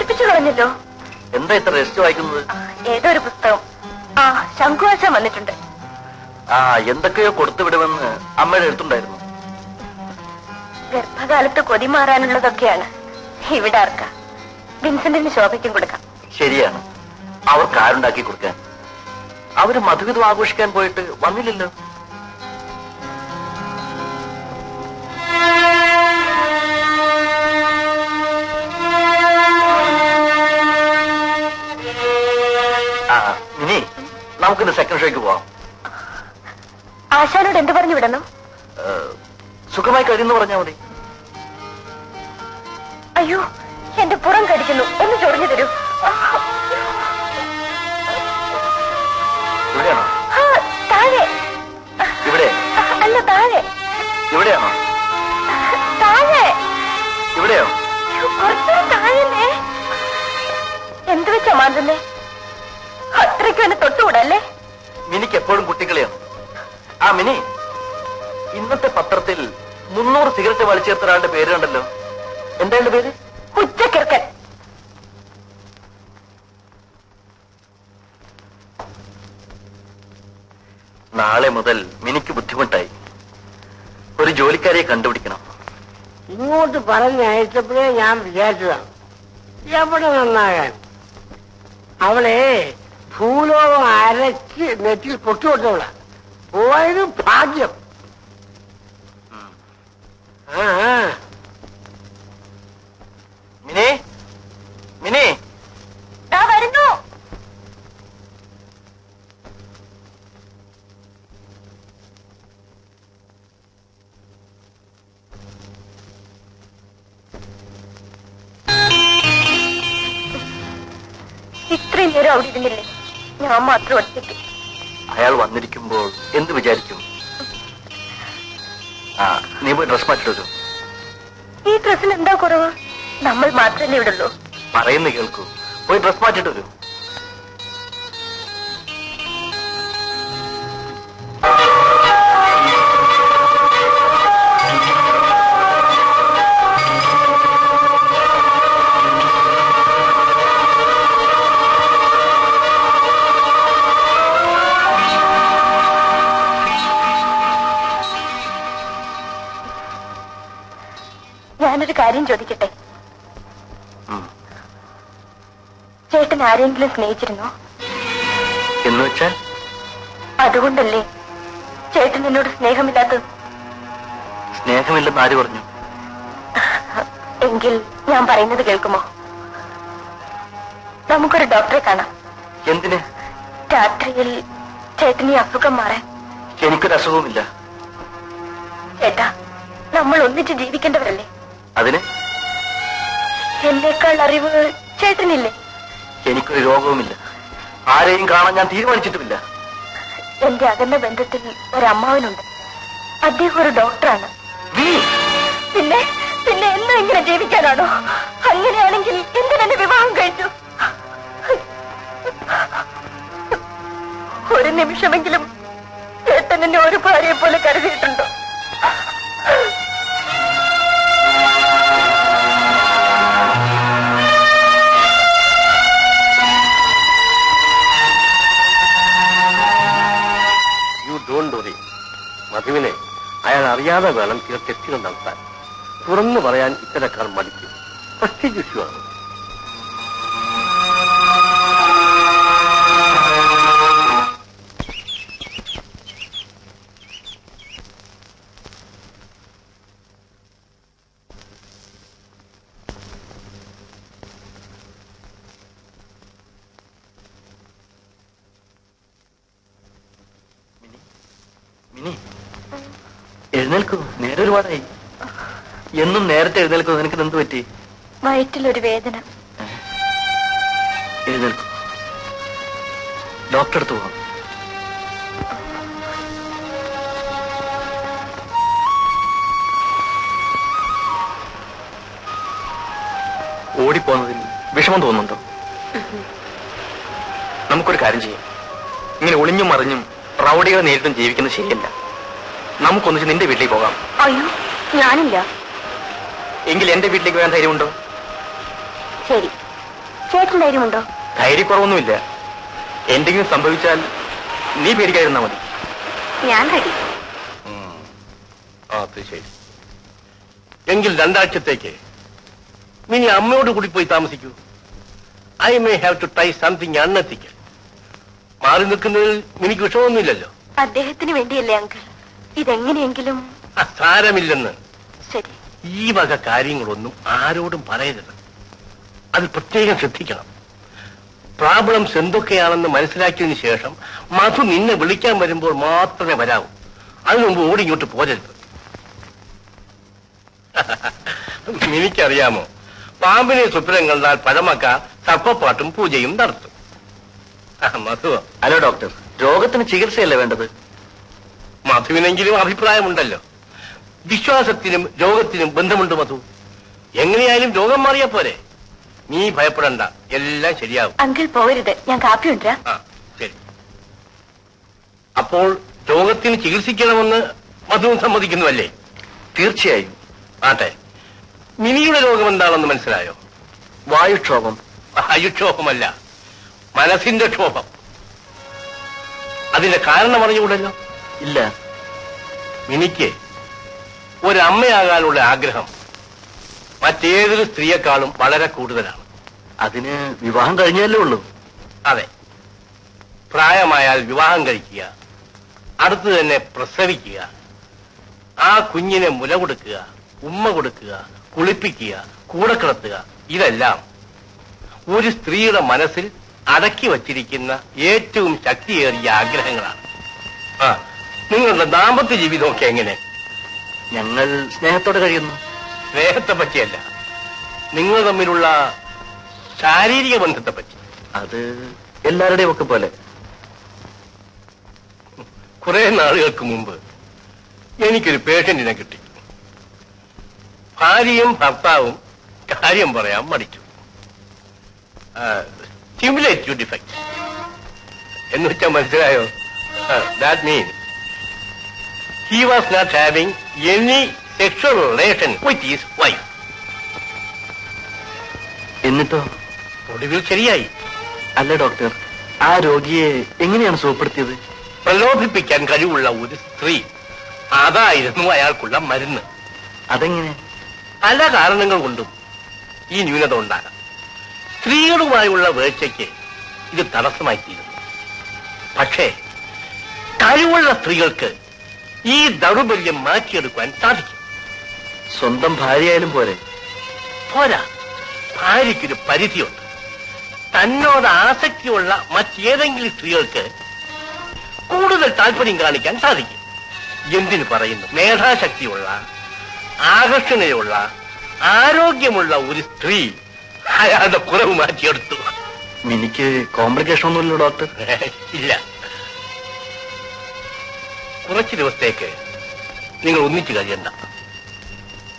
പേടിപ്പിച്ചു കളഞ്ഞല്ലോ. എന്താ ഇത്ര രജിസ്റ്റർ വായിക്കുന്നത്? ഏതോ ഒരു പുസ്തകം. ആ, ശംഖുവാശ വന്നിട്ടുണ്ട്. ആ, എന്തൊക്കെയോ കൊടുത്തു വിടുമെന്ന് അമ്മയുടെ എഴുത്തുണ്ടായിരുന്നു. ഗർഭകാലത്ത് കൊതി മാറാനുള്ളതൊക്കെയാണ്. ഇവിടെ ആർക്ക? വിൻസെന്റിന് ശോഭയ്ക്കും കൊടുക്കാം. ശരിയാണ്, അവർക്ക് ആരുണ്ടാക്കി കൊടുക്കാൻ. അവര് മധുവിധം ആഘോഷിക്കാൻ പോയിട്ട് വന്നില്ലല്ലോ. ഇനി നമുക്കിന്ന് സെക്കൻഡ് ഷോയ്ക്ക് പോവാം. ആശാനോട് എന്ത് പറഞ്ഞു വിടണം? സുഖമായി കഴിയുന്നു പറഞ്ഞാൽ മതി. അയ്യോ, എന്റെ പുറം കടിക്കുന്നു, ഒന്ന് ചൊറിഞ്ഞു തരൂ. ഇവിടെയാണോ? താഴെ. ഇവിടെ അല്ല, താഴെ. ഇവിടെയാണോ? താഴെ. ഇവിടെയോ? കുറച്ചു താഴെ. എന്ത് വെച്ചാ മാന്തുന്നേ? അത്രയ്ക്കും എന്നെ തൊട്ടുകൂടല്ലേ? മിനിക്ക് എപ്പോഴും കുട്ടിക്കളിയാണ്. ആ മിനി, ഇന്നത്തെ പത്രത്തിൽ 300 സിഗരറ്റ് വലിച്ചേർത്ത ഒരാളുടെ പേര് കണ്ടല്ലോ. എന്താ പേര്? ഉച്ചക്കിർക്കൻ. നാളെ മുതൽ മിനിക്ക് ബുദ്ധിമുട്ടായി. ഒരു ജോലിക്കാരിയെ കണ്ടുപിടിക്കണം. ഇങ്ങോട്ട് പറഞ്ഞയച്ചപ്പോഴേ ഞാൻ വിചാരിച്ചതാണ് എവിടെ നന്നാകാൻ. അവളെ ഭൂലോകം അരച്ച് നെറ്റിൽ പൊട്ടുകൊടുത്തവള. പോയത് ഭാഗ്യം. മിനി, മിനി, വരുന്നു. ഇത്രയും നേരം അവിടെ ഇരുന്നില്ലേ? ഞാൻ മാത്രം ഒറ്റയ്ക്ക്. അയാൾ വന്നിരിക്കുമ്പോൾ എന്ത് വിചാരിക്കും? ആ, നീ പോയി ഡ്രസ് മാറ്റിട്ടു. ഈ ഡ്രസ്സിന് എന്താ കുറവ്? നമ്മൾ മാത്രമല്ലേ ഇവിടെ ഉള്ളൂ. പറയുന്ന കേൾക്കൂ, പോയി ഡ്രസ് മാറ്റിട്ട് വരൂ. ഞാനൊരു കാര്യം ചോദിക്കട്ടെ? ചേട്ടൻ ആരെങ്കിലും സ്നേഹിച്ചിരുന്നോ? എന്ന് വെച്ചാൽ? അതുകൊണ്ടല്ലേ ചേട്ടൻ എന്നോട് സ്നേഹമില്ലാത്തത്? സ്നേഹമില്ലെന്ന് ആര് പറഞ്ഞു? എങ്കിൽ ഞാൻ പറയുന്നത് കേൾക്കുമോ? നമുക്കൊരു ഡോക്ടറെ കാണാം. എന്തിന്? രാത്രിയിൽ ചേട്ടന് ഈ അസുഖം മാറാൻ. എനിക്കൊരു അസുഖവുമില്ല. ചേട്ടാ, നമ്മൾ ഒന്നിച്ച് ജീവിക്കേണ്ടവരല്ലേ? അതിന്? എന്നേക്കാൾ അറിവ് ചേട്ടനില്ലേ? എനിക്കൊരു രോഗവുമില്ല. ആരെയും കാണാൻ ഞാൻ തീരുമാനിച്ചിട്ടുമില്ല. എന്റെ അകന്ന ബന്ധത്തിൽ ഒരമ്മാവനുണ്ട്. അദ്ദേഹം ഒരു ഡോക്ടറാണ്. പിന്നെ പിന്നെ എന്നും ഇങ്ങനെ ജീവിക്കാനാണോ? അങ്ങനെയാണെങ്കിൽ എന്തിനെന്നെ വിവാഹം കഴിച്ചു? ഒരു നിമിഷമെങ്കിലും ചേട്ടൻ എന്നെ ഒരു ഭാര്യയെ പോലെ കരുതിയിട്ടുണ്ടോ? മധുവിനെ അയാൾ അറിയാതെ വേണം ചില തെറ്റുകൾ നടത്താൻ. തുറന്നു പറയാൻ ഇത്തരക്കാർ മടിക്കും. പ്രസ്റ്റീജ് ഇഷ്യൂ ആണ്. മിനി, എഴുന്നേൽക്കൂ. നേരെ ഒരുപാടായി. എന്നും നേരത്തെ എഴുന്നേൽക്കൂ. നിനക്ക് എന്ത് പറ്റി? വയറ്റിലൊരു വേദന. എഴുന്നേൽക്കൂ, ഡോക്ടറെ അടുത്ത് പോകാം. ഓടിപ്പോന്നതിൽ വിഷമം തോന്നുന്നുണ്ടോ? നമുക്കൊരു കാര്യം ചെയ്യാം. ഇങ്ങനെ ഒളിഞ്ഞും മറിഞ്ഞും റൗഡികളെ നേരിട്ടും ജീവിക്കുന്നത് ശരിയല്ല. നമുക്കൊന്നിച്ച് നിന്റെ വീട്ടിലേക്ക് പോകാം. അയ്യോ, ഞാനില്ല. എങ്കിൽ എന്റെ വീട്ടിലേക്ക് വരാൻ ധൈര്യമുണ്ടോ? ശരി, ചേട്ടൻ ധൈര്യമുണ്ടോ? ധൈര്യക്കുറവൊന്നുമില്ല. എന്തെങ്കിലും സംഭവിച്ചാൽ നീ പേടിക്കാതിരുന്നാ മതി. ഞാൻ റെഡി. അത് ശരി. എങ്കിൽ 2 ആഴ്ചത്തേക്ക് മിനി അമ്മയോട് കൂടി പോയി താമസിക്കൂ. I may have to try something unethical. മാറി നിൽക്കുന്നതിൽ മിനിക്ക് വിഷമമൊന്നുമില്ലല്ലോ. അദ്ദേഹത്തിന് വേണ്ടിയല്ലേ അങ്കിൾ? ഇതെങ്ങനെയെങ്കിലും. സാരമില്ലെന്ന്. ശരി. ഈ വക കാര്യങ്ങളൊന്നും ആരോടും പറയരുത്. അത് പ്രത്യേകം ശ്രദ്ധിക്കണം. പ്രോബ്ലംസ് എന്തൊക്കെയാണെന്ന് മനസ്സിലാക്കിയതിനു ശേഷം മധു നിന്നെ വിളിക്കാൻ വരുമ്പോൾ മാത്രമേ വരാവൂ. അതിനു മുമ്പ് ഓടി ഇങ്ങോട്ട് പോരരുത്. എനിക്കറിയാമോ, പാമ്പിനെ സ്വപ്നം കണ്ടാൽ പഴമക്കാർ സർപ്പപ്പാട്ടും പൂജയും നടത്തും. മധു. ഹലോ ഡോക്ടർ, രോഗത്തിന് ചികിത്സയല്ലേ വേണ്ടത്? മധുവിനെങ്കിലും അഭിപ്രായമുണ്ടല്ലോ. വിശ്വാസത്തിനും രോഗത്തിനും ബന്ധമുണ്ട് മധു. എങ്ങനെയായാലും രോഗം മാറിയാ പോരെ. നീ ഭയപ്പെടണ്ട, എല്ലാം ശരിയാവും. അങ്കിൾ പോകരുത്, ഞാൻ കാപ്പി കൊണ്ടുവരാം. ശരി. അപ്പോൾ രോഗത്തിന് ചികിത്സിക്കണമെന്ന് മധുവും സമ്മതിക്കുന്നുവല്ലേ? തീർച്ചയായും. ആട്ടെ, മിനിയുടെ രോഗം എന്താണെന്ന് മനസ്സിലായോ? വായുക്ഷോഭം. വായുക്ഷോഭമല്ല, മനസ്സിന്റെ ക്ഷോഭം. അതിന്റെ കാരണം അറിഞ്ഞുകൂടല്ലോ? ഇല്ല. മിനിക്ക് ഒരമ്മയാകാനുള്ള ആഗ്രഹം മറ്റേതൊരു സ്ത്രീയെക്കാളും വളരെ കൂടുതലാണ്. അതിന് വിവാഹം കഴിഞ്ഞല്ലേ ഉള്ളൂ? അതെ. പ്രായമായാൽ വിവാഹം കഴിക്കുക, അടുത്ത് തന്നെ പ്രസവിക്കുക, ആ കുഞ്ഞിനെ മുല കൊടുക്കുക, ഉമ്മ കൊടുക്കുക, കുളിപ്പിക്കുക, കൂടെ കിടത്തുക, ഇതെല്ലാം ഒരു സ്ത്രീയുടെ മനസ്സിൽ അടക്കി വച്ചിരിക്കുന്ന ഏറ്റവും ശക്തിയേറിയ ആഗ്രഹങ്ങളാണ്. നിങ്ങളുടെ ദാമ്പത്യ ജീവിതമൊക്കെ എങ്ങനെ? ഞങ്ങൾ സ്നേഹത്തോടെ കഴിയുന്നു. സ്നേഹത്തെ പറ്റിയല്ല, നിങ്ങൾ തമ്മിലുള്ള ശാരീരിക ബന്ധത്തെ പറ്റി. അത് എല്ലാവരുടെയും ഒക്കെ പോലെ. കുറെ നാളുകൾക്ക് മുമ്പ് എനിക്കൊരു പേഷ്യന്റിനെ കിട്ടി. ഭാര്യയും ഭർത്താവും കാര്യം പറയാൻ മടിച്ചു. സ്റ്റിമുലേറ്റീവ് ഡിഫക്റ്റ് എന്ന് വെച്ചാൽ മനസ്സിലായോ? That mean he was not having any sexual relation with his wife. എന്നിട്ടോ? ഒടുവിൽ ശരിയായി. അല്ല ഡോക്ടർ, ആ രോഗിയെ എങ്ങനെയാണ് സുഖപ്പെടുത്തിയത്? പ്രലോഭിപ്പിക്കാൻ കഴിവുള്ള ഒരു സ്ത്രീ, അതായിരുന്നു അയാൾക്കുള്ള മരുന്ന്. അതെങ്ങനെ? പല കാരണങ്ങൾ കൊണ്ടും ഈ ന്യൂനത ഉണ്ടാകാം. സ്ത്രീകളുമായുള്ള വീഴ്ചയ്ക്ക് ഇത് തടസ്സമായി തീരുന്നു. പക്ഷേ കഴിവുള്ള സ്ത്രീകൾക്ക് ഈ ദൗർബല്യം മാറ്റിയെടുക്കാൻ സാധിക്കും. സ്വന്തം ഭാര്യയായാലും പോരെ? പോരാ, ഭാര്യയ്ക്കൊരു പരിധിയുണ്ട്. തന്നോട് ആസക്തിയുള്ള മറ്റേതെങ്കിലും സ്ത്രീകൾക്ക് കൂടുതൽ താല്പര്യം കാണിക്കാൻ സാധിക്കും. എന്തിനു പറയുന്നു, മേധാശക്തിയുള്ള, ആകർഷണയുള്ള, ആരോഗ്യമുള്ള ഒരു സ്ത്രീ അയാളുടെ കുറവ് മാറ്റിയെടുത്തു. എനിക്ക് കോംപ്ലിക്കേഷൻ ഒന്നുമില്ലല്ലോ ഡോക്ടർ? ഇല്ല. കുറച്ചു ദിവസത്തേക്ക് നിങ്ങൾ ഒന്നിച്ചു കഴിയണ്ട.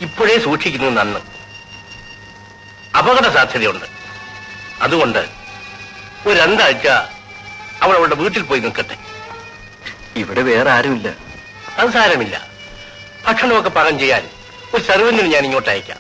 ഇപ്പോഴേ സൂക്ഷിക്കുന്നത് നന്ന്. അപകട സാധ്യതയുണ്ട്. അതുകൊണ്ട് ഒരു 2 ആഴ്ച അവൾ അവളുടെ വീട്ടിൽ പോയി നിൽക്കട്ടെ. ഇവിടെ വേറെ ആരുമില്ല. അത് സാരമില്ല. ഭക്ഷണമൊക്കെ പാകം ചെയ്യാൻ ഒരു സർവന്റിന് ഞാൻ ഇങ്ങോട്ട് അയക്കാം.